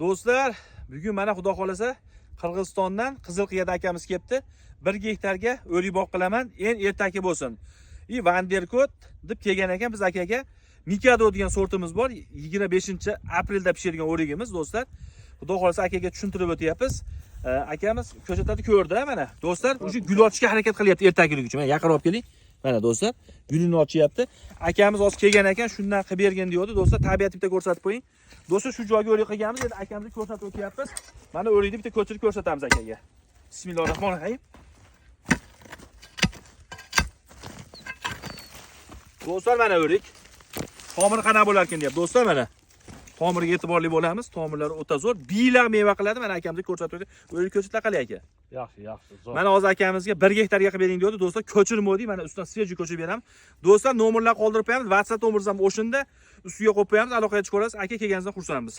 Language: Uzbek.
Do'stlar, bugun mana xudo xolasa Qirg'izistondan Qizilqiyada akamiz kelibdi. 1 gektarga o'rikboq qilaman, en ertaki bo'lsin. Vanderkot deb kelgan ekan biz akaga. Mikado degan sortimiz bor. 25-aprelda pishirgan o'rigimiz do'stlar. Xudo xolasa akaga tushuntirib o'tyapmiz. Akamiz ko'rsatadi ko'rdi mana. Do'stlar, o'sha gul ochishga harakat qilyapti ertakilik uchun. Mana yaqinroq keling. Mana do'stlar, gulini ochyapti. Akamiz hozir kelgan ekan, shundan qilib bergin deydi. Do'stlar, tabiatni bitta ko'rsatib qo'ying. Do'stlar, shu joyga o'rik qilganmiz, endi akamizni ko'rsatib o'tyapmiz. Mana o'rikni bitta ko'chirib ko'rsatamiz akaga. Bismillahirrohmanirrohim. Do'stlar, mana o'rik. Tomiri qanaqa bo'lar ekan deyapti. Do'stlar, mana. Tomiriga e'tiborli bo'lamiz. Tomirlari o'ta zo'r. Biylar meva qiladi. Mana akamizga ko'rsatib o'tdi. O'rik ko'chirib qilay aka. Yaxshi, zo'r. Mana hozir akamizga 1 gektarga qilib bering deydi. Do'stlar, ko'chirmodik. Mana ustidan sveji ko'chirib beramiz. Do'stlar, nomerlar qoldirib qo'yamiz. WhatsApp nomeringiz ham o'shinda. Ustiga qo'yib qo'yamiz. Aloqaga chiqib olasiz. Aka kelganingizdan xursandmiz.